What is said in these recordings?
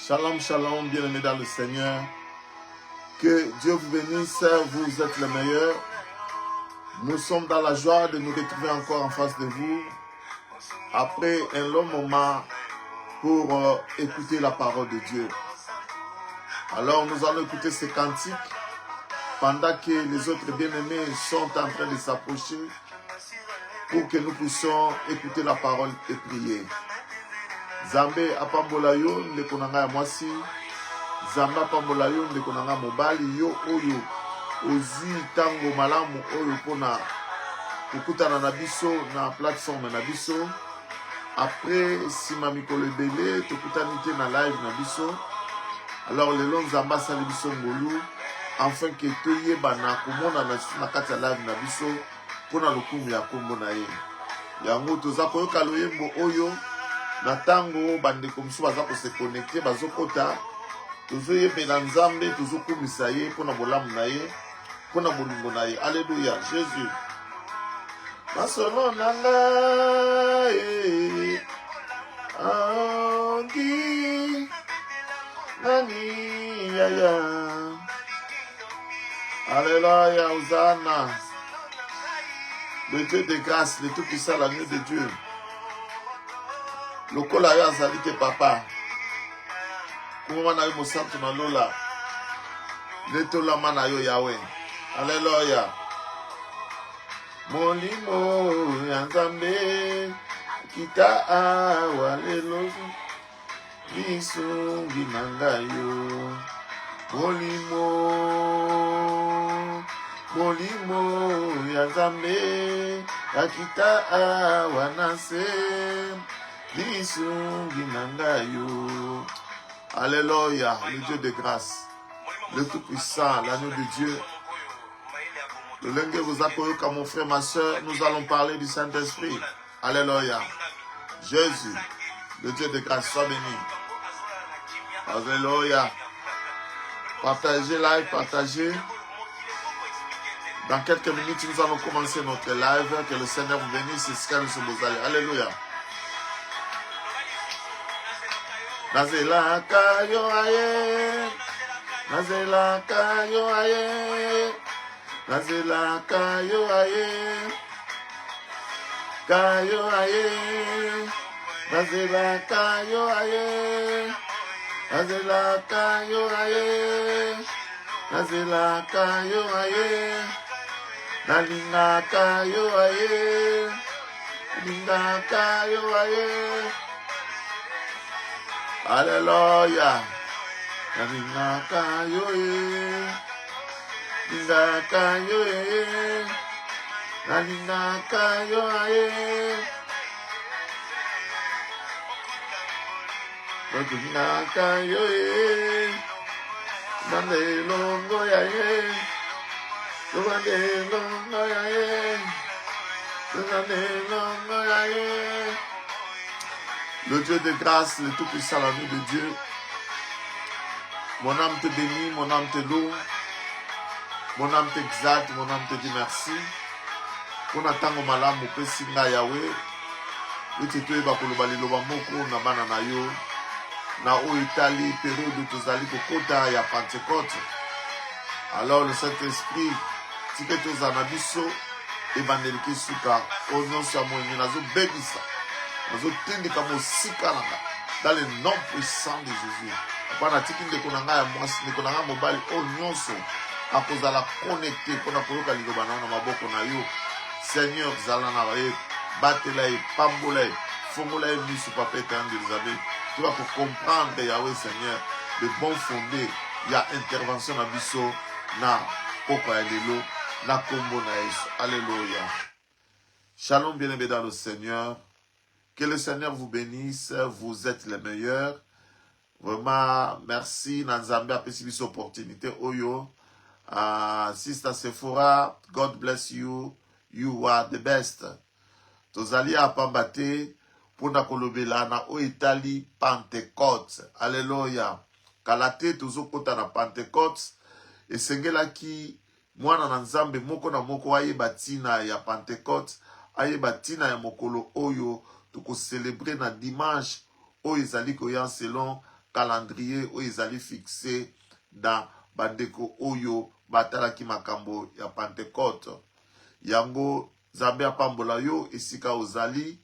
Shalom, shalom, bien-aimés dans le Seigneur. Que Dieu vous bénisse, vous êtes les meilleurs. Nous sommes dans la joie de nous retrouver encore en face de vous après un long moment pour écouter la parole de Dieu. Alors nous allons écouter ces cantiques pendant que les autres bien-aimés sont en train de s'approcher pour que nous puissions écouter la parole et prier. Zambé apambola yo ndeko nanga ya mwasi, Zamba apambola yo ndeko nanga mobali, yo oyo ozi tango malamu oyo pona kokutana na biso na plateforme na biso. Après sima mikolo ebele tokutani te na live na biso. Alors lelo Nzamba asali biso ngolu afin que toyeba na komona na kati ya live na biso pona lokumu ya kombo na ye. Yango toza koyoka loyembo oyo na tango bandeko mosusu baza kose connecte bazokota tozoyebela Nzambe tozokumisa ye mpona bolamu na ye mpona bolingo na ye. Alléluia. Jésus masolo na ngai angi nani yaya. Alléluia. Hosanna. Le Dieu de grâce, le tout-puissant, l'agneau de Dieu. Lokola yo azali ke papa kuma na yo mosantu na lola letolama na yo Yahweh. Alléluia. Molimo ya Nzambe kita awa lelo lisungi na ngai yo. Molimo ya Nzambe akita awa nase lisungi na ngai yo. Alléluia. Le Dieu de grâce, le tout-puissant, l'agneau de Dieu. Le lingue vous accueille comme mon frère, ma soeur. Nous allons parler du Saint-Esprit. Alléluia. Jésus, le Dieu de grâce, soit béni. Alléluia. Partagez live, partagez. Dans quelques minutes, nous allons commencer notre live. Que le Seigneur vous bénisse. Alléluia. Nazelaka yo aye, nazelaka yo aye, nazelaka yo aye, kayo aye, nazelaka yo aye, nazelaka yo aye, nazelaka yo aye, nalingaka yo aye, nalingaka yo aye. Alléluia. Nalingaka yo e, nalingaka yo e, nalingaka yo e, nalingaka yo e, nandelongo ya e, nandelongo ya e, nandelongo ya e. Le Dieu de grâce, le tout-puissant, l'agneau de Dieu. Mon âme te bénit, mon âme te loue. Mon âme t'exalte, mon âme te dit merci. Pour n'attendre malamu pesinga Yahweh. Uti toyeba koloba liloba moko na bana na yo. Na o Italie, période tozali kokota ya Pentecôte. Alors le Saint-Esprit, tike tozana biso ebandeliki suka onyonso ya moyeni nazo bebisa. Dans le nom puissant de Jésus. Pendant que nous avons mobile, nous avons la connecter pour nous Seigneur, Batela, Pambola, Fongola, Misu, Papa, Elisabeth. Tu vas comprendre, Yahweh, Seigneur, le bon fondé. Il y a intervention dans Bisso, na Poko Alelo, na Kombo Naïs. Alléluia. Shalom, bien-aimé dans le Seigneur. Que le Seigneur vous bénisse, vous êtes les meilleurs. Vraiment, merci. Nanzambe a perçu cette opportunité. Oyo, Sister Sephora, God bless you. You are the best. Tozali a pambate pour na kolobela na o Italie Pentecôte. Alléluia. Kalate tozo kota na Pentecôte. Et sengela ki mwana na Nzambe moko na moko aye batina ya Pentecôte. Aye batina ya mokolo oyo. Toko célébrer na dimanche oyo ezali koya selon calendrier oyo ezali fixé dans bandeko oyo batalaki makambo ya Pentecôte. Yango Nzambe apambola yo esika ozali.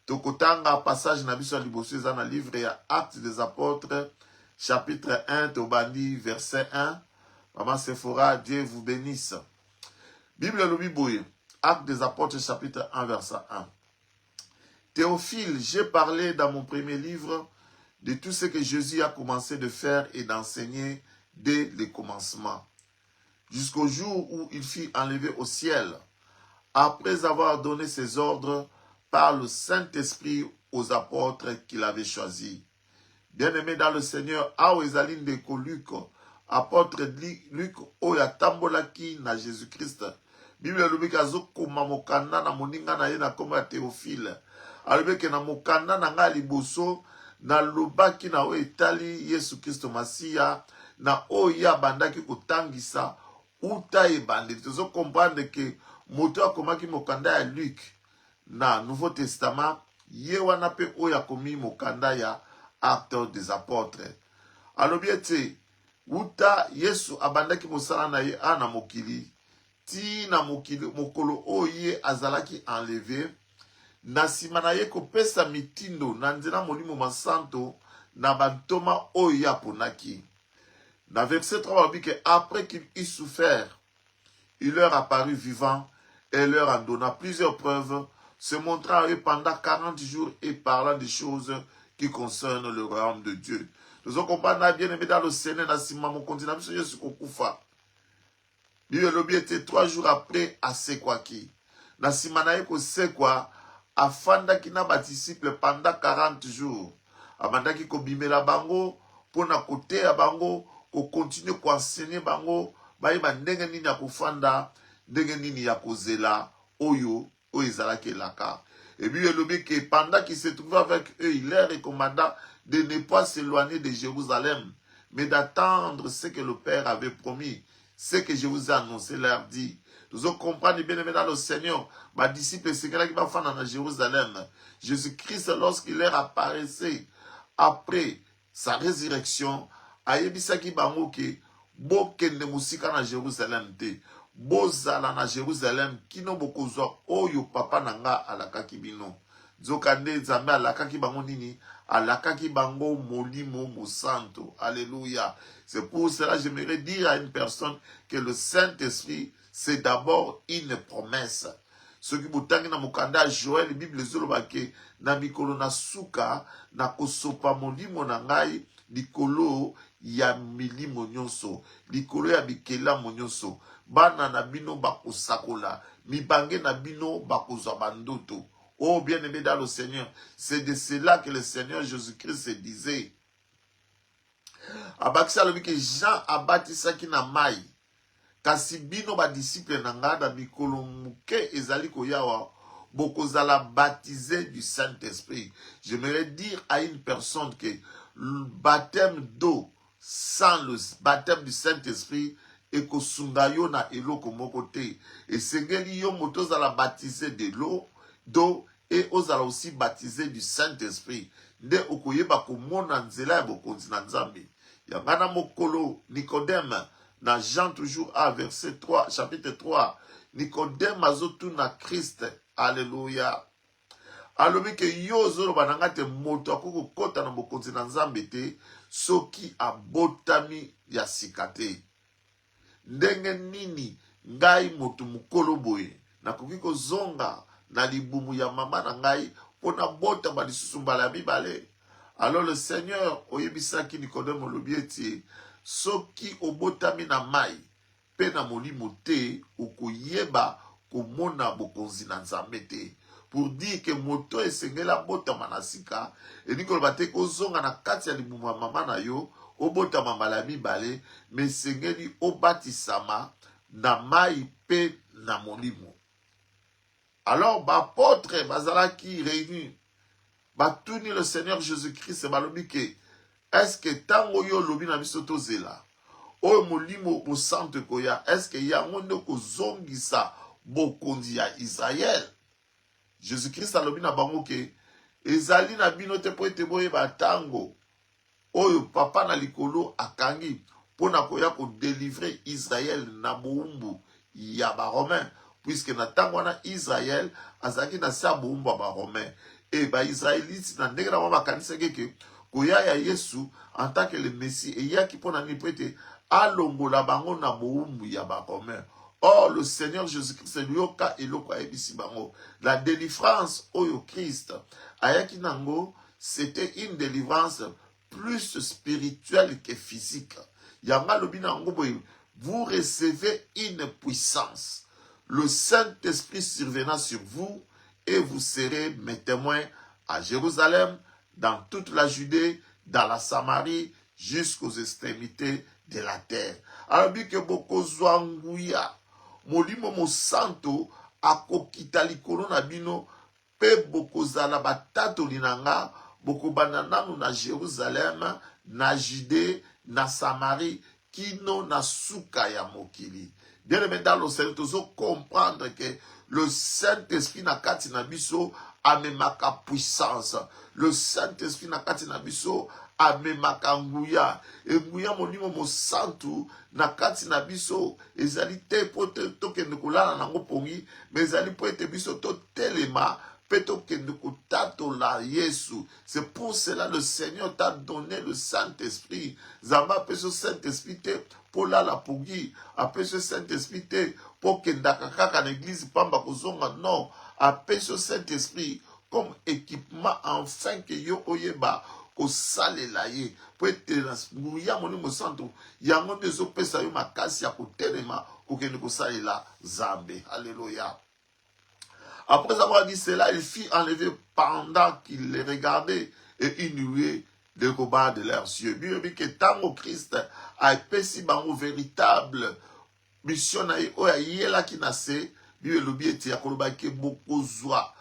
Tokotanga passage na biso ya liboso eza na livre ya Actes des Apôtres chapitre 1 tobandi verset 1. Maman Sephora, Dieu vous bénisse. Bible lobi boye. Actes des Apôtres chapitre 1 verset 1. Théophile, j'ai parlé dans mon premier livre de tout ce que Jésus a commencé de faire et d'enseigner dès le commencement, jusqu'au jour où il fut enlevé au ciel, après avoir donné ses ordres par le Saint-Esprit aux apôtres qu'il avait choisis. Bien-aimé dans le Seigneur, ao ezaline de Luc, apôtre Luc, oya tambolaki na Jésus-Christ. Bible lobi kazo koma mokanda na moninga na ye na kombo ya Théophile. Alobeke na mokanda na nga liboso na lobaki na oyo etali Yesu Kristo Masiya na oyo abandaki kotangisa uta ebandeli. Tozo comprendre que moto akomaki mokanda ya Luc na Nouveau Testament ye wana pe oyo akomi mokanda ya Actes des Apôtres. Alobi ete uta Yesu abandaki mosala na ye ana mokili ti na mokolo oyo ye azalaki enlevé na nsima na ye kopesa mitindo na nzela molimo masanto na bantoma oyo ye aponaki. Na verset 3 on dit que après qu'il eut souffert, il leur apparut vivant et leur en donna plusieurs preuves, se montrant à eux pendant 40 jours et parlant des choses qui concernent le royaume de Dieu. Nous avons compris bien aimé dans le Seigneur, na nsima mon continent, monsieur Yesu kokufa. Bible lobi était 3 jours après asekwaki. Na nsima na ye kosekwa afandaki na badisciple pendant 40 jours. Abandaki kobimela bango pona koteya bango ko continue ko enseigner bango bayeba ndenge nini ya kofanda ndenge nini ya kozela oyo ezalaki elaka. Et puis il dit que pendant qu'il se trouvait avec eux, il leur recommanda de ne pas s'éloigner de Jérusalem, mais d'attendre ce que le Père avait promis, ce que je vous ai annoncé, leur dit. Nous avons compris bien aimé dans le Seigneur, ma disciple c'est qui va faire dans Jérusalem. Jésus-Christ, lorsqu'il leur apparaissait après sa résurrection, ayebisaki bango ke bokende musika na Jérusalem te. Bozala na Jérusalem kino bokozwa oyo papa nanga alakaki bino. Zokande Nzambe alakaki bango nini? Alakaki bango molimo mosanto. Alléluia. C'est pour cela que j'aimerais dire à une personne que le Saint-Esprit c'est d'abord une promesse. Ce qui boutangi na mukanda Joël Bible zolobake na mikolo na suka na kosopa molimo na ngai likolo ya milimo nyonso, likolo ya bikela nyonso. Bana na bino bakosakola, mibange na bino bakozwa bandoto. Oh bien-aimé dans le Seigneur, c'est de cela que le Seigneur Jésus-Christ se disait. Abakisa lobi que Jean abatisaki na mai. Kasi bino ba disciple na ngada mikolo muke ezali koyawa bokozala baptisé du Saint-Esprit. J'aimerais dire à une personne que le baptême d'eau sans le baptême du Saint-Esprit et kosunga yo na eloko moko te. Et sengeli yo moto zala baptisé de d'eau et ozala aussi baptisé du Saint-Esprit. Nde okoyeba komona nzela ya bokonzi na Nzambe. Yangana mokolo Nicodème na Jean toujours A verset 3 chapitre 3. Nicodème azotuna Christ. Alléluia. Alobi ke yo zolo bananga te moto akoko kota na bokonzi na Nzambe te soki abotami ya sikate. Ndenge nini ngai moto mukolo boye nakoki kozonga na libumu ya mama na ngai pona bota ba lisusu mbala ya mibale. Alors le Seigneur oyebisaki Nicodème olobi ete soki obotami na mai pe na molimo te okoyeba komona bokonzi na Nzambe te. Pour dire que moto esengela botama na sika enikoloba te kozonga na kati ya libumu ya mama na yo obotama mbala ya mibale, mais sengeli obatisama na mai pe na molimo. Alors bapôtre bazalaki réunis batuni le Seigneur Jésus-Christ balobi ke est-ce que tango yo lobi na biso tozela oyo molimo mosanto koya, est-ce que yango nde kozongisa bokonzi ya Israël? Jésus-Christ alobi na bango ke ezali na bino te po ete boyeba tango oyo papa na likolo akangi pona koya ko délivrer Israël na boumbu ya ba romain, puisque na tango wana Israël azaki na sa boumbu ba romain et ba israélites na ndenge na ba kanisaki ke koya ya Yesu en tant que le Messie et ya ki pona ni prete alongola bango na boumbu ya ba romain. Or, le Seigneur Jésus-Christ, Lyoka et Loko Aebisi Bango, la délivrance Oyo Christ, Ayaki Nango, c'était une délivrance plus spirituelle que physique. Yanga Lobinango, vous recevez une puissance. Le Saint-Esprit survenant sur vous et vous serez mes témoins à Jérusalem, dans toute la Judée, dans la Samarie, jusqu'aux extrémités de la terre. Alors, que beaucoup Zouangouya, Molimo mo santo akokita likolo na bino pe bokozala batato linanga bokobanananu na Jérusalem, na Judée, na Samarie, kino na suka ya mokili. Bien aimé dans le Seigneur, tozo comprendre que le Saint-Esprit na kati na biso amemaka puissance. Le Saint-Esprit na kati na biso amemaka nguya. E nguya molimo mo santu na kati na biso ezali te po tokende kolala nango pongi, mais ezali po ete biso totelema pe tokende kotatola Yesu. C'est pour cela le Seigneur t'a donné le Saint-Esprit. Zamba pe ce Saint-Esprit te po lala pongi, ape ce Saint-Esprit te po kendaka kaka na église pamba kozonga, non, ape ce Saint-Esprit comme équipement afin que yo oyeba kosalela ye po ete nguya molimo santo yango nde ezopesa yo makasi ya kotelema kokende kosalela Nzambe. Alléluia. Après avoir dit cela, il fit enlever pendant qu'il les regardait et une nuée de combat de leurs yeux. Bible dit que tango Christ a epesi bango véritable mission na ye oyo ayelaki na se, Bible lobi ete akolobaki bokozwa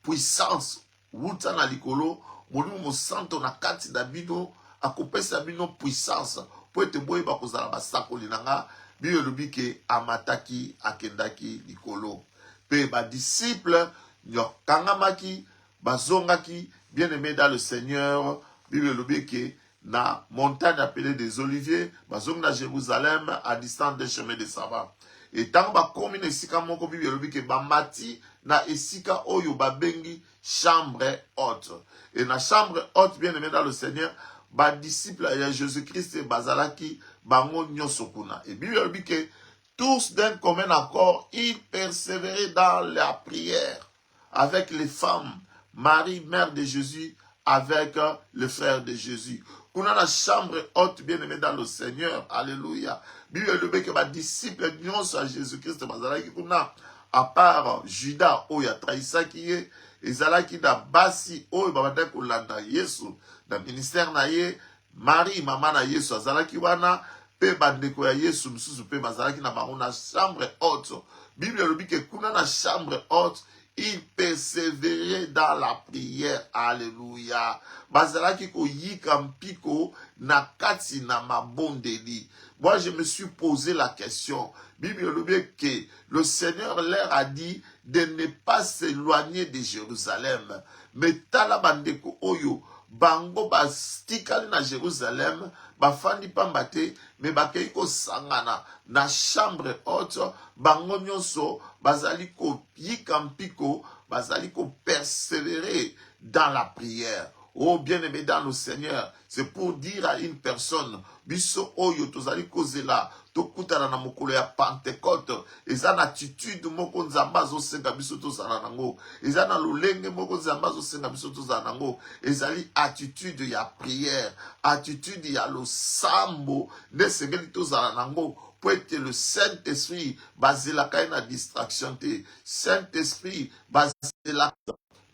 puissance wuta na likolo molimo mosanto na kati na bino akopesa bino puissance po ete boyeba kozala basakoli na nga. Bible lobi ke amataki akendaki likolo pe badisciple nyokangamaki bazongaki. Bien aimé dans le Seigneur, Bible lobi ke na montagne appelée des Oliviers bazongi na Jérusalem à distance des chemins de Saba. Et tant bakomi na esika moko, Bible lobi ke bamati na esika oyo babengi chambre haute. Et na chambre haute, bien aimé dans le Seigneur, ba disciple ya Jésus-Christ bazalaki bango nyonso kuna. Et Bible lobi ke tous d'un commun accord, ils persévéraient dans la prière avec les femmes, Marie, mère de Jésus, avec le frère de Jésus. Kuna la chambre haute, bien aimé dans le Seigneur, alléluia. Bible lobi ke ba disciple nyonso à Jésus-Christ bazalaki kuna, à part Judas oyo atrahisaki ye, ezalaki na basi oyo babandaki kolanda Yesu na ministère na ye. Marie mama na Yesu azalaki wana, pe bandeko ya Yesu misusu pe bazalaki na bango na chambre haute. Bible lobi ke kuna na chambre haute, il persévérait dans la prière. Alléluia. Bazalaki ko yika mpiko na kati na mabondeli. Moi, je me suis posé la question. Bible lobi que le Seigneur leur a dit de ne pas s'éloigner de Jérusalem. Mais tala bandeko oyo bango bastikali na Jérusalem bafandi pamba te, mais bakei ko sangana na chambre haute. Bango nyonso bazali ko yika mpiko, bazali ko persévérer dans la prière. Oh bien-aimé dans le Seigneur, c'est pour dire à une personne, biso oyo tozali kozela tokutana na mokolo ya Pentecôte, eza na attitude moko nzamba azosenga biso tozala nango, eza na lolenge moko nzamba azosenga biso tozala nango, ezali attitude ya prière, attitude ya losambo nde sengeli tozala nango po ete le Saint-Esprit bazelaka ye na distraction te. Saint-Esprit bazelaka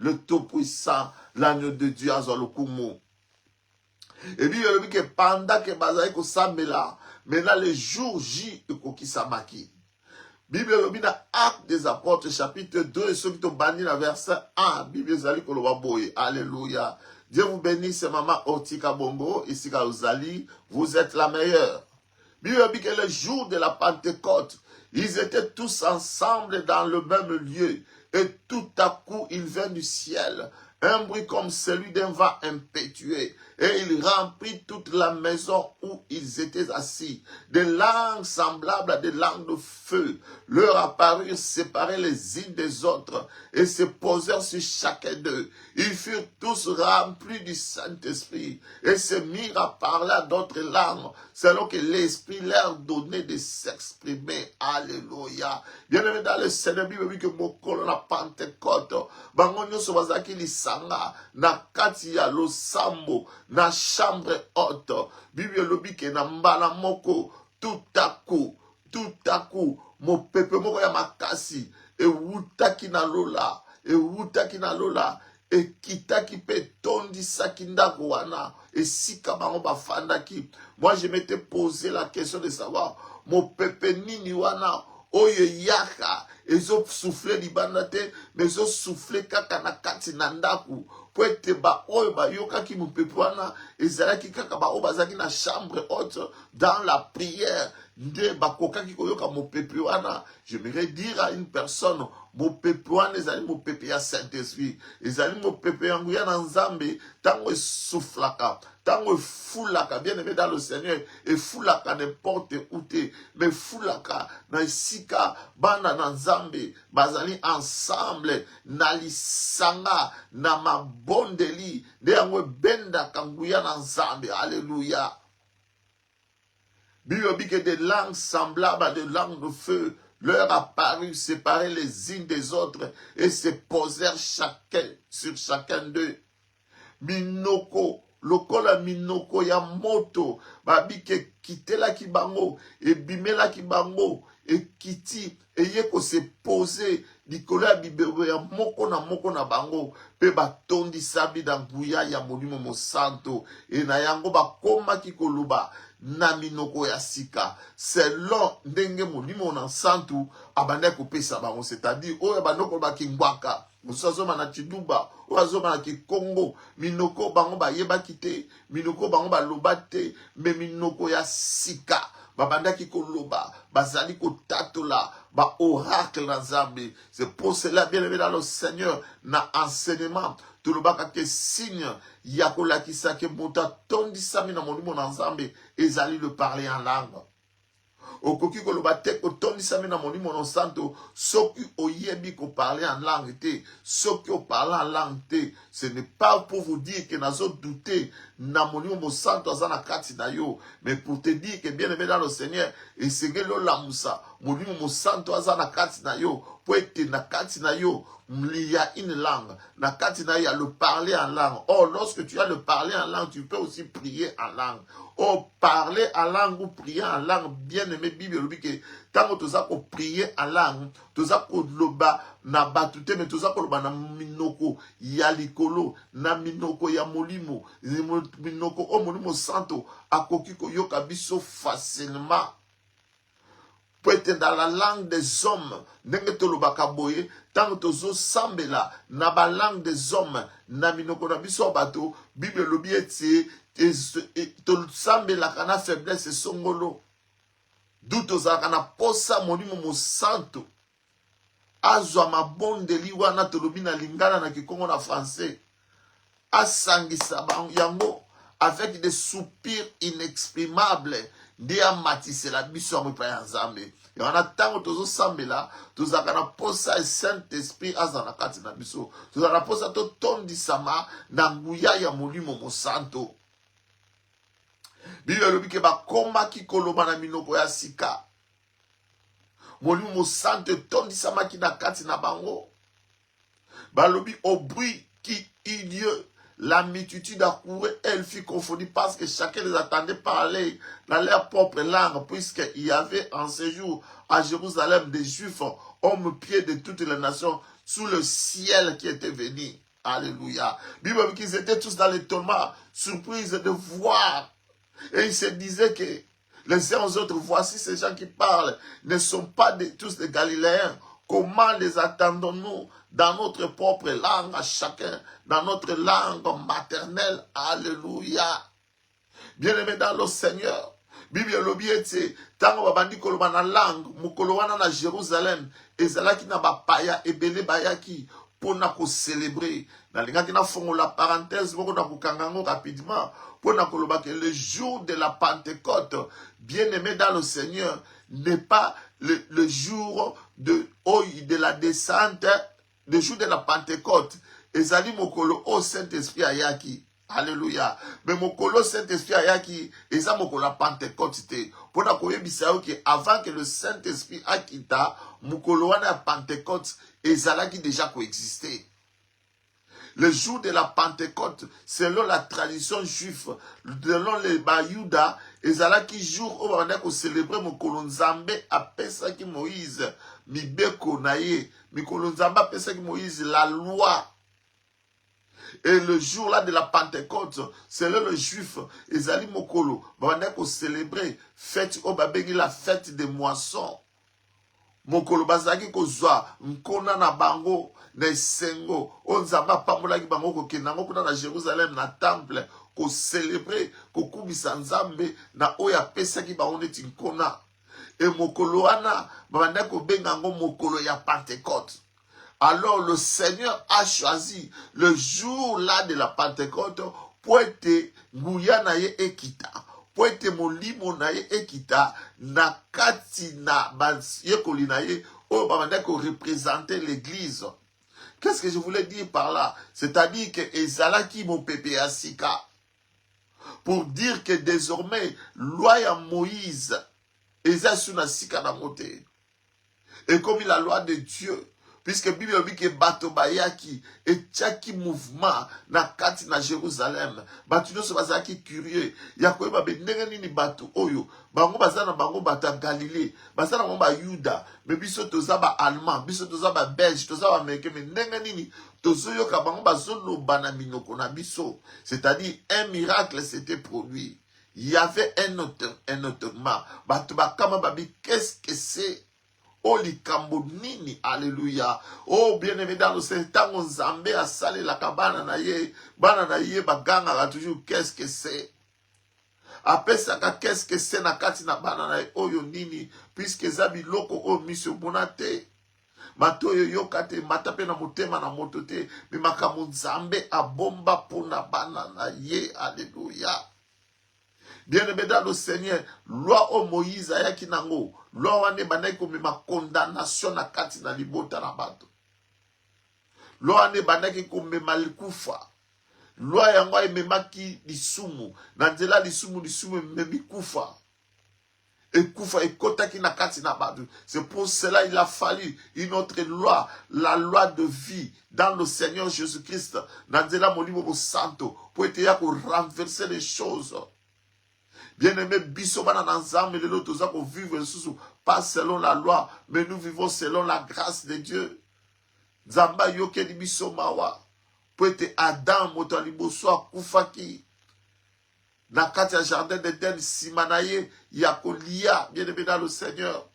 le Tout-Puissant, l'agneau de Dieu azwa lokumu. Et puis il dit que pendant que bazali ko sambela, maintenant le jour J ekokisamaki. Bible lobi na Actes des Apôtres chapitre 2 et ceux qui t'ont banni la verset 1. Bible zali koloba boye. Alléluia. Dieu vous bénisse, maman Otika Bongo, ici Kauzali, vous êtes la meilleure. Bible lobi que le jour de la Pentecôte, ils étaient tous ensemble dans le même lieu. Et tout à coup, il vint du ciel un bruit comme celui d'un vent impétueux. Et il remplit toute la maison où ils étaient assis. Des langues semblables à des langues de feu leur apparurent séparées les unes des autres et se posèrent sur chacun d'eux. Ils furent tous remplis du Saint-Esprit et se mirent à parler à d'autres langues selon que l'Esprit leur donnait de s'exprimer. Alléluia. Bien-aimé dans le Seigneur, Bible dit que mokolo na Pentecôte, bango nyonso bazaki lisanga na kati ya losambo na chambre haute. Bible lobi ke na mbala moko tout à coup mopepe moko ya makasi ewutaki na lola ekitaki pe tondisaki ndako wana esika bango bafandaki. Moi je m'étais posé la question de savoir mopepe nini wana oyo yaka ezo souffler libanda te mais ezo souffler kaka na kati na ndako po ete ba oyo bayokaki mopepe wana ezalaki kaka ba oyo bazalaki na chambre haute dans la prière nde bakokaki koyoka mopepe wana. J'aimerais dire à une personne mopepe wana ezali mopepe ya Saint-Esprit, ezali mopepe ya nguya na Nzambe tango esoufflaka, tango efulaka, bien aimé dans le Seigneur, efulaka n'importe où te, mais efulaka na esika bana na Nzambe bazali ensemble na lisanga na mabondeli nde yango ebendaka nguya na Nzambe. Alléluia. Bible dit que des langues semblables à des langues de feu leur apparurent séparées les unes des autres et se posèrent chacun sur chacun d'eux. Minoko, lokola minoko ya moto, babike kitelaki bango, et bimelaki bango, et kiti, et yeko se poser, likolo ya bibero ya moko na bango, pe batondi sabi dans nguya ya molimo mosanto, et na yango bakoma kikoluba, na minoko ya sika selon ndenge molimo na santu abanda kopesa bango, c'est-à-dire oyo bandoko bakingwaka mosusu na Chiduba oyo azoma na Kikongo minoko bango bayebaki te, minoko bango baloba te, me minoko ya sika babandaki koloba bazali kotatola ba oracle na Nzambe. C'est pour cela, bien aimé dans le Seigneur, na enseignement tolobaka ke signe ya kolakisa ke moto atondisami na molimo na Nzambe ezali le parler en langue. Okoki koloba te kotondisami na molimo na santo soki oyebi ko parler en langue te, soki o parler en langue te. Ce n'est pas pour vous dire que nazo douter na molimo mo santo azana kati na yo, mais pour te dire que bien aimé dans le Seigneur esengelo lamusa molimo mo santo azana kati na yo po ete na kati na yo il y a une langue, na kati na yo le parler en langue. Or lorsque tu as le parler en langue, tu peux aussi prier en langue. Or parler en langue ou prier en langue, bien aimé Bible dit que tant que tu as prier en langue, tu as loba na batute, mais tu as loba na minoko ya likolo, na minoko ya molimo, minoko o molimo santo akoki ko yoka biso facilement. Peut être dans la langue des hommes, nenge tolobaka boye, tant que tu sambela na ba langue des hommes, na minoko na biso bato, Bible lobi eti to sambela kana faiblesse songolo. D'où tozalaka na posa molimo mo santo. Azwa mabondeli wana tolobi na lingala na Kikongo na français. Asangisa yango avec des soupirs inexprimables. Nde amatise la biso ya mopa ya Nzambe. Yana tango tozo sambela, tozaka na posa e Saint-Esprit azana kati na biso. Tozaka na posa to tondisama na nguya ya molimo mo santo. Bible lobi ke bakomaki koloba na minoko ya sika. Molimo mo santo tondisamaki na kati na bango. Balobi au bruit qui eut lieu, la multitude accourait, elle fut confondue parce que chacun les attendait parler dans leur propre langue, puisqu'il y avait en séjour à Jérusalem des Juifs, hommes pieds de toutes les nations, sous le ciel qui était venu. Alléluia. Bible dit qu'ils étaient tous dans l'étonnement, surprise de voir. Et ils se disaient que les uns aux autres, voici ces gens qui parlent, ne sont pas tous des Galiléens. Comment les attendons-nous dans notre propre langue à chacun, dans notre langue maternelle? Alléluia. Bien-aimé dans le Seigneur, Bible lobi ete tango babandi koloba na langue mukolo wana na Jérusalem ezalaki na bapaya ebele bayaki pour nous célébrer. Dans les gens qui font la parenthèse, pour nous rapidement, pour nous que le jour de la Pentecôte, bien aimé dans le Seigneur, n'est pas le jour de la descente, le jour de la Pentecôte. Ezali mokolo au Saint-Esprit ayaki. Alléluia. Mais mokolo Saint-Esprit ayaki, eza mokolo la Pentecôte te. Pour na koyebisa yo que avant que le Saint-Esprit akita, mokolo wana ya Pentecôte ezalaki déjà coexister. Le jour de la Pentecôte, selon la tradition juive, selon les Bayouda, ezalaki jour où on a célébré mokolo Nzambe apesaki Moïse, mibeko naye, mokolo Nzambe apesaki Moïse la loi. Et le jour là de la Pentecôte, c'est là le juif, Ezali Mokolo, on a célébrer fête au babengi la fête des moissons. Mokolo bazaki kozwa nkona na bango na esengo onzamba pambolaki bango kokendanga kuna na Jérusalem na temple ko célébrer ko kubisa Nzambe na oyo apesaki bango neti nkona. Et mokolo wana banda ko benga ngo mokolo ya Pentecôte. Alors le Seigneur a choisi le jour là de la Pentecôte pour être Guyanaye Ekita, pour être Molimo Naye Ekita, na Katina Yekoli Naye, où on représenter l'église. Qu'est-ce que je voulais dire par là? C'est-à-dire que Ezalaki mon pépé Asika, pour dire que désormais, loi ya Moïse, Ezasuna Sika na mote. Et comme la loi de Dieu, puisque Bible dit que bato bayaki et tchaki mouvement na kati na Jérusalem, batu nyonso bazaki curieux, ya koyeba be ndenge nini bato oyo, bango bazana bango bata Galilée, bazana bango ba Yuda, mais biso toza ba Allemand, biso toza ba Belge, toza ba Américain, mais ndenge nini tozoyoka bango bazoloba na minoko na biso, c'est-à-dire un miracle s'était produit. Il y avait un autrement. Bato bakama babi, qu'est-ce que c'est? Oh likambo nini, alléluia. Oh bien-aimé dans le Seigneur, Nzambe a salé la cabane na ye, bana na ye baganga toujours qu'est-ce que c'est? Après ça, qu'est-ce que c'est na kati na bana na ye oyo nini, puisque zabi loko o miso bonate. Mato yo yokate matape na motema na motote, mais makamu Nzambe a bomba pona bana na ye, alléluia. Bien-aimé dans le Seigneur, loi au Moïse ayaki nango, loi wane banai komi ma condamnation na kati na libota na bato. Loi wane banai komi malikufa. Loi yango ememaki lisumu, na nzela lisumu memi kufa. Et kufa ekotaki na kati na bato. C'est pour cela il a fallu une autre loi, la loi de vie dans le Seigneur Jésus-Christ, na nzela molimo santo, pour être ya ko renverser les choses. Bien-aimé, bisobana nanzame lelo toza ko vivre sous pas selon la loi, mais nous vivons selon la grâce de Dieu. Zamba yoke di bisomawa. Pour être Adam motaliboso akufaki. Na kati ya jardin d'Éden simanaye yakolia, bien-aimé dans le Seigneur.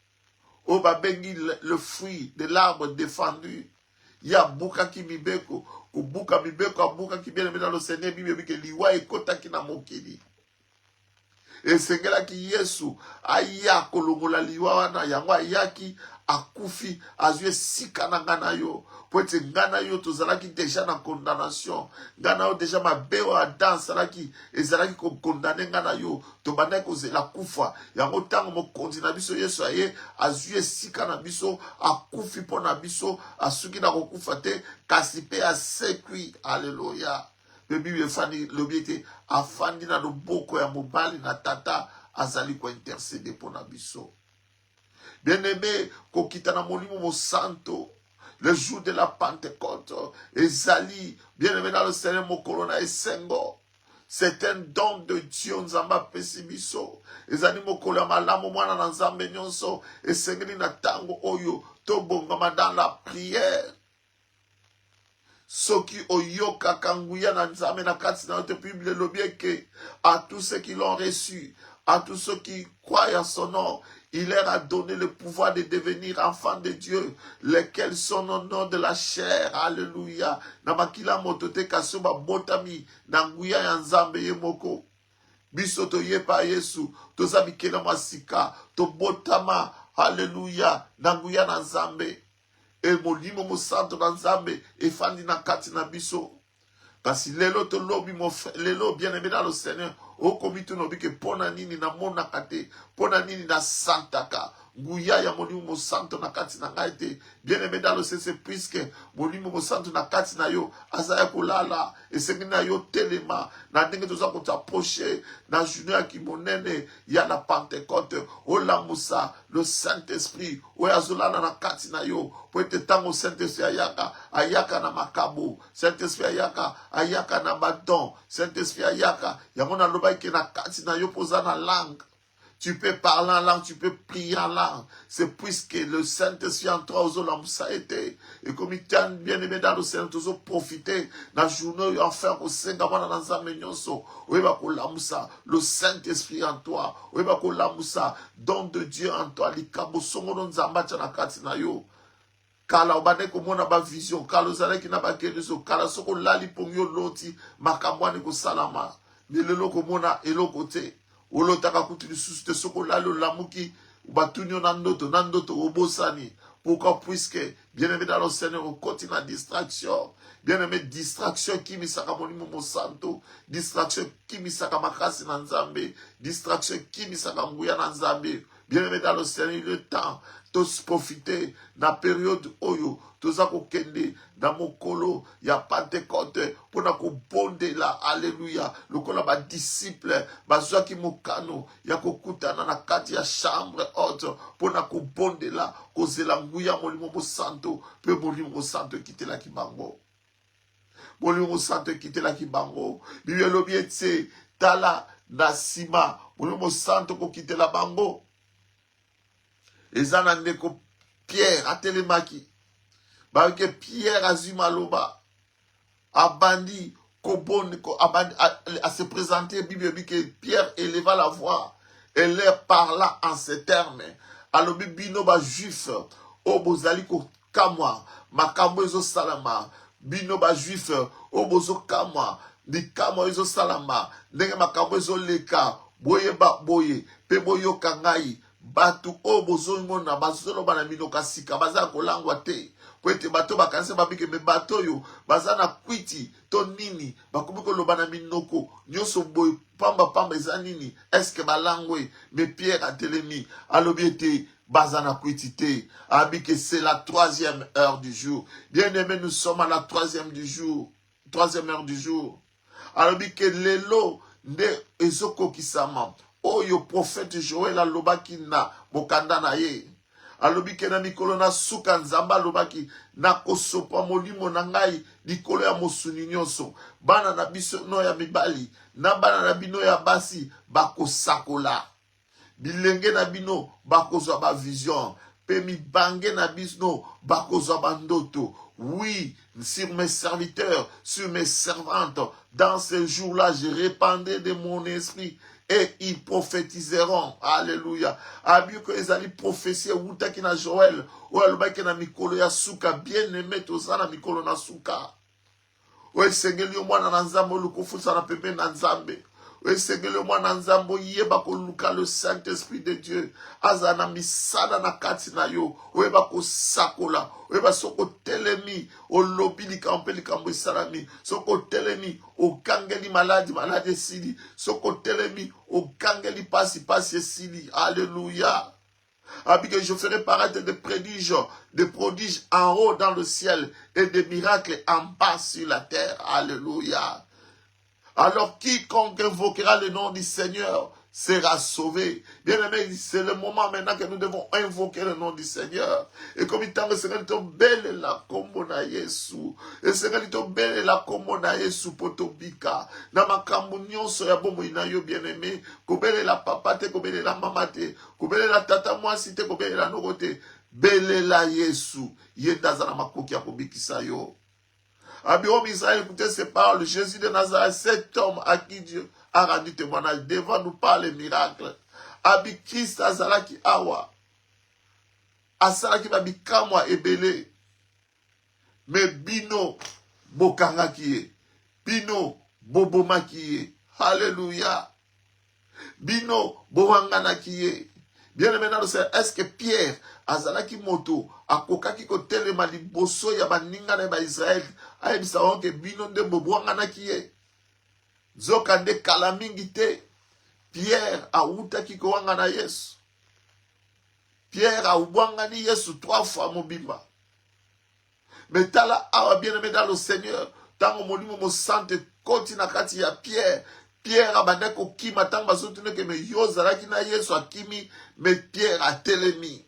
O babengi le fruit de l'arbre défendu. Ya buka ki mibeko, ko buka mibeko abuka ki bien-aimé dans le Seigneur, bibi ke liwa ekota ki na mokili. Et sengela ki Yesu aya kolongola liwa wana yango ayaki akufi azue sika na ngana yo po ete ngana yo tozalaki deja na condamnation ngana yo deja mabeo Adam salaki ezalaki kokondane ngana yo tobandaki kozela kufa yango ntango mokonzi na biso Yesu aye azue sika na biso akufi mpo na biso asuki na kokufa te kasi mpe asekwi. Alléluia. Le Bible efandi lobiete afandi na loboko ya mobali na tata azali ko intercéder pour na biso. Bien-aimé, kokita na molimo mo santo, le jour de la Pentecôte, ezali, bien-aimé dans le Seigneur mokolo na esengo. C'est un don de Dieu nzamba pesi biso. Ezali mokolo ya malamu mwana na nzambe nyonso, esengeli na tango oyo tobongama dans la prière. Soki oyoka kanguya na nzame na kati na notre Bible lobieke à tous ceux qui l'ont reçu, à tous ceux qui croient en son nom, il leur a donné le pouvoir de devenir enfants de Dieu, lesquels sont au nom de la chair. Alléluia. Na makila motote kasoba botami na nguya ya nzambe yemoko. Biso to yepa Yesu, to zabikela masika, to botama. Alléluia. Na nguya na nzambe. et molimo mo santo na nzambe efandi na kati na biso. Kasi lelo to lobi mo lelo bien aimé dans le Seigneur. Okomi to nobi ke pona nini na mona kate, pona nini na santaka. Nguya ya molimo mo santo na kati na ngaite. Bien aimé dans le Seigneur, puisque molimo mo santo na kati na yo azaya kolala esengi na yo telema na ndenge toza kotaproche na journée ya kimonene ya la Pentecôte olamusa le Saint-Esprit oyo azolala na kati na yo po ete ntango Saint-Esprit ayaka na makabo, Saint-Esprit ayaka na badon, Saint-Esprit ayaka yango nalobaki na kati na yo poza na langue. Tu peux parler en langue, tu peux prier en langue. C'est puisque le Saint-Esprit en toi aux hommes ça a été. Et comme il tient bien aimé dans le Seigneur, tous profiter la journée enfin au Seigneur dans un menyonso. Oui, bah le Saint-Esprit en toi. Oui, bah don de Dieu en toi. Li kabo songo don zamba na katina yo. Kala obane ko mona ba vision. Kala ozale ki na ba kerezo. Kala soko lali pongyo loti makambwane ko salama. Milelo ko mona eloko te. Olo taka kutili susute soko lalo lamuki batunyo nandoto obosani. Pourquoi? Puisque bien aimé dans le Seigneur on continue la distraction. Bien aimé distraction qui misaka monimo mo santo, distraction qui misaka makasi na nzambe, distraction qui misaka nguya na nzambe. Bien aimé dans le Seigneur, le temps tous profiter na période oyo toza kokende na mokolo ya Pentecôte pona ko bonde la alléluia lokola ba disciple bazwaki mokano ya kokutana na kati ya chambre haute pona ko bonde la kozela nguya molimo mo santo pe molimo mo santo kitela kibango molimo mo santo kitela kibango bielo bietse tala na sima molimo mo santo ko kitela bango. Ezana ndeko Pierre atelemaki que Pierre azimaloba abandi à se présenter Bible dit que Pierre éleva la voix et leur parla en ces termes alors bino ba juif o bozali ko kamwa makambo ezo salama bino ba juif o bozo kamwa di kamwa ezo salama ndenge makambo ezo leka boye ba boye pe boyo kangai batu o bozongo na bazolo bana minoka sika baza kolangwa te po ete bato bakanisa babike me bato yo baza na kwiti to nini bakomi koloba na minoko nyonso boye pamba eza nini eske balangwe me Pierre atelemi alobi ete baza na kwiti te abike c'est la 3e heure du jour. Bien aimé, nous sommes à la 3e heure du jour. Alobi ke lelo nde ezoko kisama oyo prophète Joël alobaki na mokanda na ye alobi ke na mikolo na suka nzamba alobaki na kosopa molimo na ngai likolo ya mosuni nyonso bana na biso no ya mibali na bana na bino ya basi bakosakola bilenge na bino bakozwa ba vision pe mibange na bino bakozwa bandoto. Oui, sur mes serviteurs, sur mes servantes, dans ces jours-là, je répandrai de mon esprit et ils prophétiseront. Alléluia. Abio que ils allaient prophétiser wuta ki na Joël, ou alba ki na mikolo ya suka, bien aimé toza na mikolo na suka. Ou esengeli yo mwana na nzambo lukufusa na pepe na nzambe. Ou esengeli yo mwana na nzambo yeba ko luka le Saint-Esprit de Dieu. Azana misada na kati na yo. Ou eba ko sakola. Ou eba soko telemi. O lobi likampe likambo salami. Soko telemi. O kangeli maladi sili. Soko telemi. O kangeli pasi sili. Alléluia. Que je ferai paraître des prodiges en haut dans le ciel et des miracles en bas sur la terre. Alléluia. Alors quiconque invoquera le nom du Seigneur sera sauvé. Bien aimé, c'est le moment maintenant que nous devons invoquer le nom du Seigneur. Et comme il t'en Seigneur, il belle la komona Yesu. Et Seigneur, il belle la komona Yesu potobika. Na makambo nyonso ya bomo inayo bien aimé. Kobele la papa te, kobele la mama te, kobele la tata mwasi te, kobele la nogote. Belle la Yesu. Yendaza na makoki ya kobikisa yo. Abirom Israël, écoutez ces paroles. Jésus de Nazareth, cet homme à qui Dieu a rendu témoignage devant nous par les miracles. Abi Christ azalaki awa. Asalaki babi kamwa ebele. Mais bino bokanga kiye. Bino boboma kiye. Alléluia. Bino bowangana kiye. Bien aimé dans le Seigneur, est-ce que Pierre, azalaki moto, akokaki kotelema liboso ya baninga na ba Israël, ayebisa onke bino nde bobwanganaki ye. Zoka nde kala mingi te. Pierre awutaki kowangana Yesu. Pierre awubwangani Yesu 3 fois mobimba. Mais tala awa bien aimé dans le Seigneur, tango molimo mo sante koti na kati ya Pierre. Pierre abanda kokima tango bazotune ke me yozalaki na Yesu akimi, mais Pierre a telemi.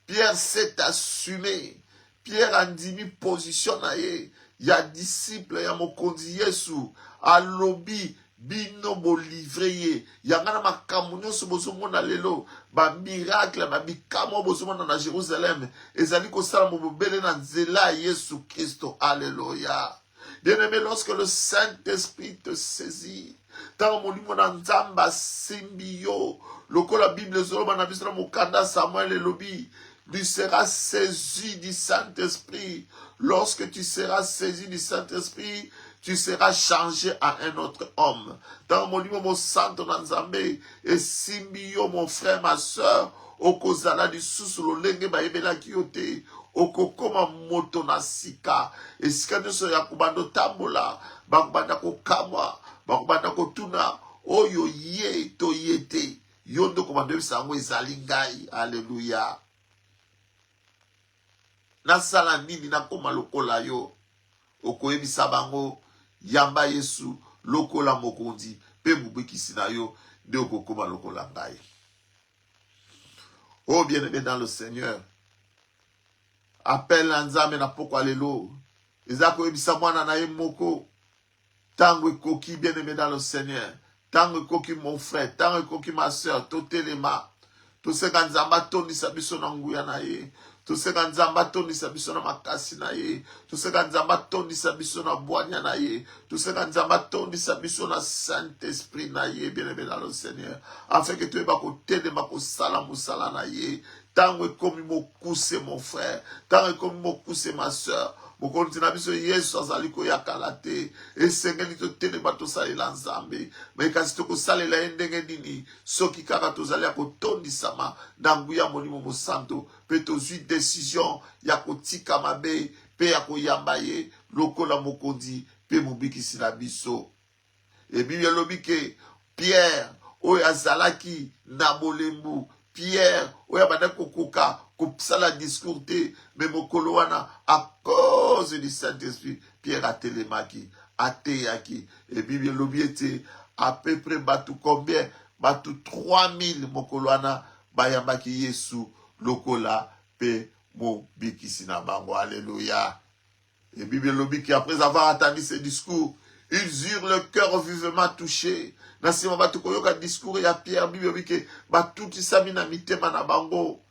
Pierre s'est assumé. Pierre a ndimi position na ye. Ya disciple ya mokonzi Yesu alobi bino bo livre ye. Yangana makambo nyonso bozomona lelo, ba miracle ba bikamo bozomona na Jérusalem, ezali kosala mobele na nzela Yesu Kristo. Alléluia. Bien-aimé, lorsque le Saint-Esprit te saisit, tant molimo na nzamba simbi yo, lokola Bible zoloba na biso na mokanda Samuel elobi, tu seras saisi du Saint-Esprit. Lorsque tu seras saisi du Saint-Esprit, tu seras changé à un autre homme. Dans mon livre, mon santo nanzambe, et simbi yo, mon frère, ma soeur, okozala du sous le lenge ba ebela kiote, okokoma moto na sika, et sika nyonso ya kubando tambola, bakubanda kokamwa, bakubanda kotuna, oyo ye to yete, yondo komando bisango ezali ngai. Alléluia. Nasala nini nakoma lokola yo, okoyebisa bango yamba Yesu lokola mokonzi pe mubikisi na yo nde okokoma lokola ngai. Oh bien-aimé dans le Seigneur, appelle Nzambe na pokwa lelo, eza koyebisa mwana na ye moko, tango ekoki bien-aimé dans le Seigneur, tango ekoki mon frère, tango ekoki ma soeur, totelema, toseka Nzamba tondisa biso na nguya na ye, toseka Nzamba tondisa biso na makasi na ye, toseka Nzamba tondisa biso na bwanya na ye, toseka Nzamba tondisa biso na Saint-Esprit na ye, bien-aimé dans le Seigneur, afin que tu eba kotelema kosala musala na ye, tango ekomi mokuse mon frère, tango ekomi mokuse ma soeur, mokonzi na biso Yesu azali koyakala te, esengeli totelema tosalela Nzambe, me kasi tokosalela ye ndenge nini, soki kaka tozali ya kotondisama na nguya molimo mosantu, pe tozwi décision ya kotika mabe, pe ya koyamba ye lokola mokonzi pe mobikisi na biso. E Bible elobi ke Pierre oyo azalaki na bolembu, Pierre oyo abanda kokoka kopsala discours te, mais mokolo wana à cause du Saint-Esprit Pierre atelemaki, ateyaki. Et Bible elobi ete à peu près batu combien, batu 3000 mokolo wana bayambaki Yesu lokola pe mobikisi na bango. Alléluia. Et Bible elobi ki après avoir attendu ce discours, ils eurent le cœur vivement touché. Nasima batu koyoka discours ya Pierre, Bible elobi ke batuti sami na mitema na bango,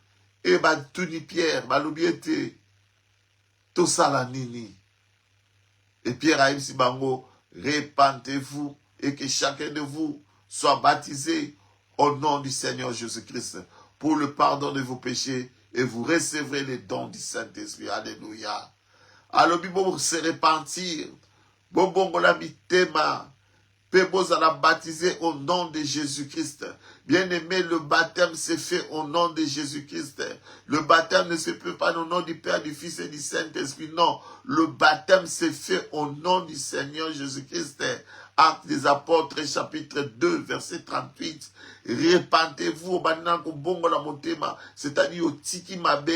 et batuni Pierre balobi ete tosala nini. Et Pierre a dit bango, répentez-vous et que chacun de vous soit baptisé au nom du Seigneur Jésus-Christ pour le pardon de vos péchés, et vous recevrez les dons du Saint-Esprit. Alléluia. Alors, Bible se repentir, Bobongo la mitema, Pebozala baptisé au nom de Jésus-Christ. Bien-aimé, le baptême se fait au nom de Jésus-Christ. Le baptême ne se fait pas au nom du Père, du Fils et du Saint-Esprit. Non, le baptême se fait au nom du Seigneur Jésus-Christ. Actes des Apôtres, chapitre 2, verset 38. Répentez-vous, c'est-à-dire au tiki mabe,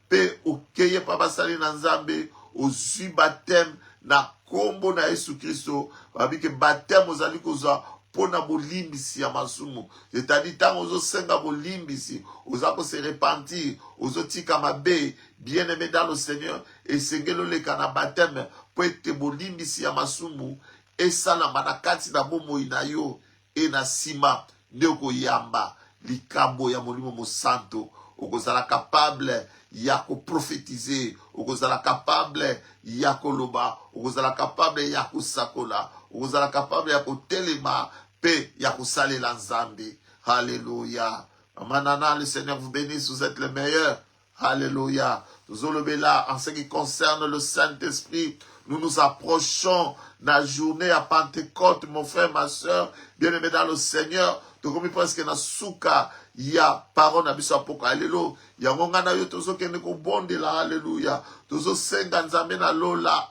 pe okeye papa sali na Nzambe, au zui baptême na kombo na Yesu Kristo, babi ke baptême ozali kozwa pona bolimbisi ya masumu. C'est-à-dire tant ozo senga bolimbisi, ozako se repentir, ozo tika mabe, bien-aimé dans le Seigneur, et sengelo le kana baptême, po ete bolimbisi ya masumu, et sana manakati na bomo inayo, et na sima, neoko yamba, likambo ya molimo mosanto, okozala capable ya ko prophétiser, okozala capable ya koloba, okozala capable ya kosakola, okozala capable ya kotelema pe ya kosalela Nzambe. Alléluia. Manana, le Seigneur vous bénisse, vous êtes les meilleurs. Alléluia. Zolobela, en ce qui concerne le Saint-Esprit, nous nous approchons de la journée à Pentecôte, mon frère, ma soeur, bien-aimé dans le Seigneur. Tokomi presque na suka ya parole na biso apoko alelo ya ngonga na yo tozo kende ko bondela haleluya tozo senga nzambe na lola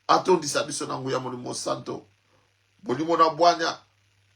atondisa biso na nguya molimo santo molimo na bwanya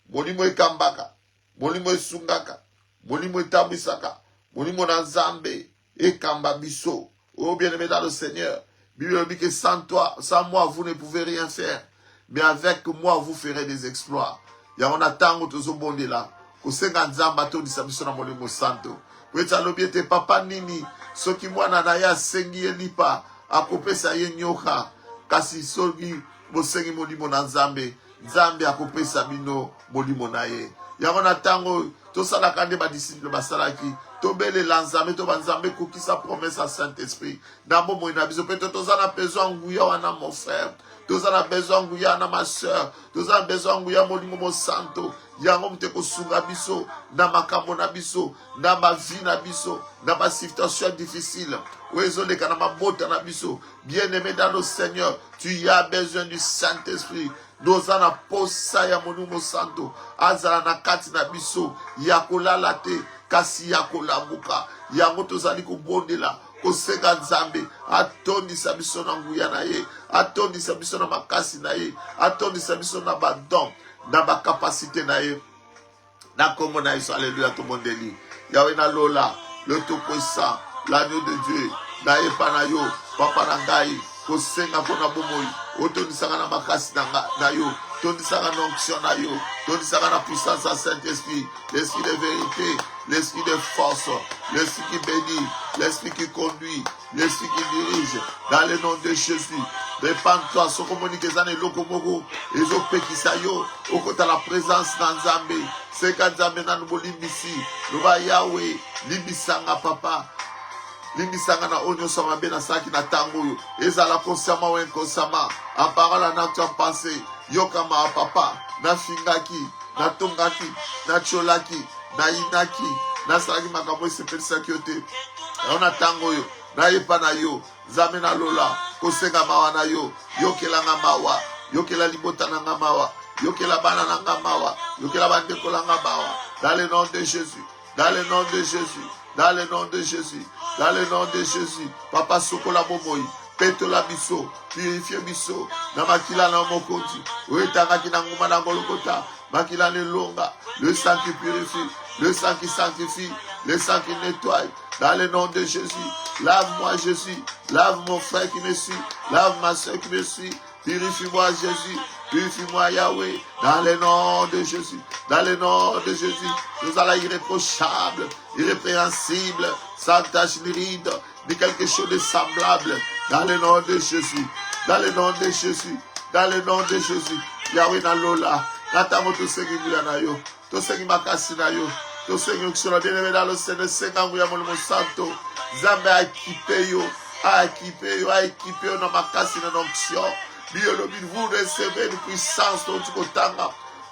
molimo ekambaka molimo esungaka molimo etambisaka molimo na nzambe ekamba biso. Oh bien-aimé dans le Seigneur, Bible dit que sans toi, sans moi vous ne pouvez rien faire, mais avec moi vous ferez des exploits. Yangona tango tozo bondela kusenga nzamba to disabiso na molimo santo weta lobiete papa nini soki mwana na ya sengi elipa akopesa ye nyoka kasi soki bosengi molimo na nzambe nzambe akopesa bino molimo na ye. Yangona tango tosala kande ba disciple basalaki tobelela nzambe to banzambe kokisa promesse à Saint-Esprit na bomo na biso peto tozana besoin nguya wana mon frère. Tous en a besoin nguya na ma soeur. Tous en a besoin nguya molimo mo santo. Yango mte ko sunga biso na makambo na biso na ma vie na biso na ma situation difficile. Oezo le kana mabota na biso. Bien-aimé dans le Seigneur, tu as besoin du Saint-Esprit. Nous en a posa ya molimo santo. Azala na kati na biso yakolala te kasi yakolamuka. Yango tozali ko bondela kosenga nzambe atondisa biso na nguya na ye atondisa biso na makasi na ye atondisa biso na badon na bakapasite na ye na kombo na yesu. Alléluia tomondeli yawe na lola le tout-puissant l'agneau de Dieu na ye pa na yo papa na ngai kosenga mpona bomoi otondisaka na makasi na yo tondisaka na onction na yo tondisaka na puissance à Saint-Esprit, l'esprit de vérité, l'esprit de force, l'esprit qui bénit, l'esprit qui conduit, l'esprit qui dirige dans le nom de Jésus. Répands-toi sur communiquer zane lokomoko ezo pekisa yo okota la présence dans Nzambe seka Nzambe na nubo limbisi nuba Yahweh limbisanga papa limbisanga na onyo sama bena saki na tango yo ezala consciemment ou inconsciemment en parole en acte en pensée yokama papa na fingaki na tongaki na cholaki na inaki na salaki makambo esepelisa ki yo te ona tango yo na yepa na yo Nzambe na lola kosenga mawa na yo yokela nga mawa yokela libota na nga mawa yokela bana na nga mawa yokela bandeko na nga mawa dans le nom de Jésus, dans le nom de Jésus, dans le nom de Jésus, dans le nom de Jésus. Papa sokola bomoi petola biso purifie biso na makila na mokonzi oetangaki na nguma na golokota makila ne longa le sang qui purifie, le sang qui sanctifie, le sang qui nettoie. Dans le nom de Jésus, lave-moi Jésus, lave mon frère qui me suit, lave ma soeur qui me suit, purifie-moi Jésus, purifie-moi Yahweh, dans le nom de Jésus, dans le nom de Jésus, nous allons irréprochable, irrépréhensible, sans tache ni ride, ni quelque chose de semblable, dans le nom de Jésus, dans le nom de Jésus, dans le nom de Jésus, Yahweh na lola, natamo to sengi na yo, to sengi makasi na yo, to sengi ukshona bien-aimé dans le Seigneur, sengangu ya molimo santo, Nzambe a équipé yo na makasi na onction. Vous recevez une puissance,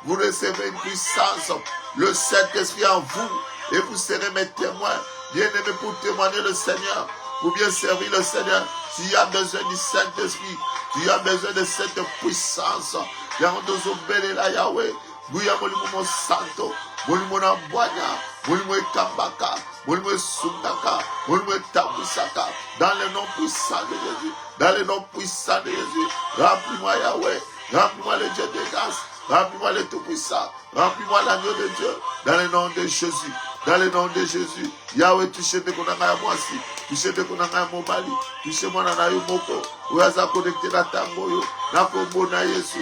vous recevez une puissance, le Saint-Esprit en vous, et vous serez mes témoins, bien-aimés pour témoigner le Seigneur, pour bien servir le Seigneur. Tu as besoin du Saint-Esprit, tu as besoin de cette puissance. Yahweh, Molimo Santo, Molimo Nambwanya, Molimo Ekambaka, Molimo Sundaka, Molimo Tabusaka, dans le nom puissant de Jésus, dans le nom puissant de Jésus, remplis-moi Yahweh, remplis-moi le Dieu de grâce, remplis-moi le Tout-Puissant, remplis-moi l'agneau de Dieu, dans le nom de Jésus, dans le nom de Jésus. Yahweh, touchez de konanga moi si, touchez de konanga mobali, touchez moi na yo moko, oyaza connecté na tango yo, na kombo na Yesu.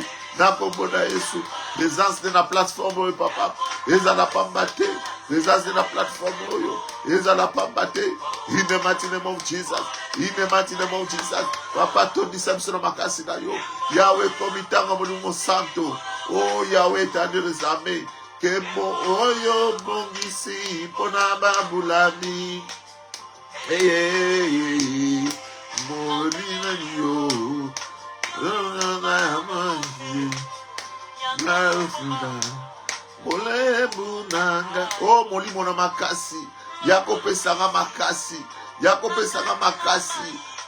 Présence de la plateforme, papa. Ils n'ont pas battu. Présence de la plateforme, ils n'ont pas battu. In the mighty name of Jesus. In the mighty name of Jesus. Papa, ton disciples makasi na yo. Yahweh, komitanga molimo santo. Oh Yahweh, tande les armées. Que mon oyo mongisi pona babulami. Molina yo. Oh molimo na makasi yako pesanga makasi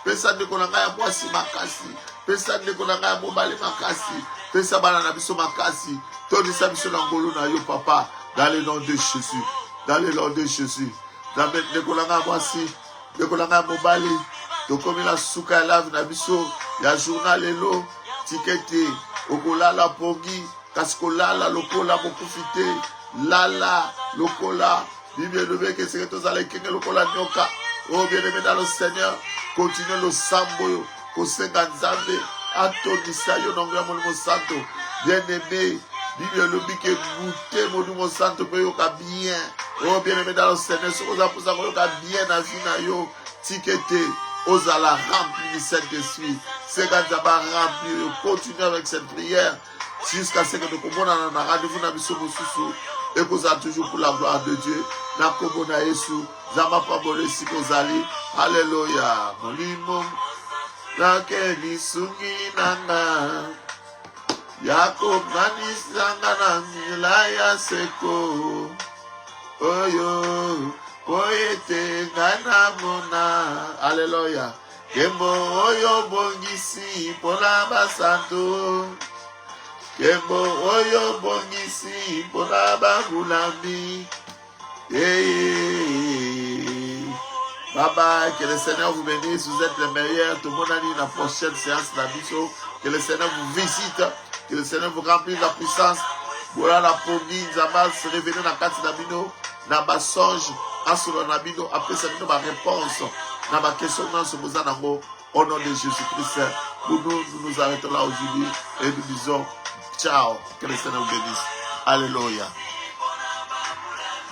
pesa ndeko na ngai ya mwasi makasi pesa ndeko na ngai mobali makasi, pesa bana na biso makasi, tondisa biso na ngolu na yo papa, dans le nom de Jésus, dans le nom de Jésus. Ndeko na ngai mwasi, ndeko na ngai mobali, tokomi na suka ya lave na biso, ya journal elo, tikete, okolala pongi, kasi kolala lokola mokufi te, lala lokola, Bible elobi ke seke tozala ekenge lokola nyoka. Oh bien-aimé dans le Seigneur, continue le sambo, kosenga nzambe, atondisa yo nongo ya molimo santo. Bien-aimé, Bible elobi ke goûter molimo santo pe yoka bien. Oh bien-aimé dans le Seigneur, ce oza posa yoka bien na vie na yo, tikete, ozala rempli du Saint-Esprit. Seka nzamba rempli, yo continue avec cette prière jusqu'à ce que nous comprenions na rendez-vous na biso mosusu. Et que ça toujours pour la gloire de Dieu. Na komona Yesu, zama pabole si kozali. Alléluia. Molimo na keni sungi nanga. Yakob nani sanga na milaya seko. Oyo, oete ngana mona. Alléluia. Kembo oyo bongisi pona basanto. Kembo oyo bongisi pona bagulami. Bye bye, que le Seigneur vous bénisse, vous êtes les meilleurs. Tout le monde a dit la prochaine séance d'Abisso. Que le Seigneur vous visite, que le Seigneur vous remplisse de la puissance. Voilà la pomi, Zama se révéler dans la carte d'Abino, dans ma songe, en solo d'Abino. Après, c'est ma réponse, dans ma question, dans ce besoin d'amour, au nom de Jésus-Christ. Pour nous, nous nous arrêtons là aujourd'hui et nous disons ciao, que le Seigneur vous bénisse. Alléluia.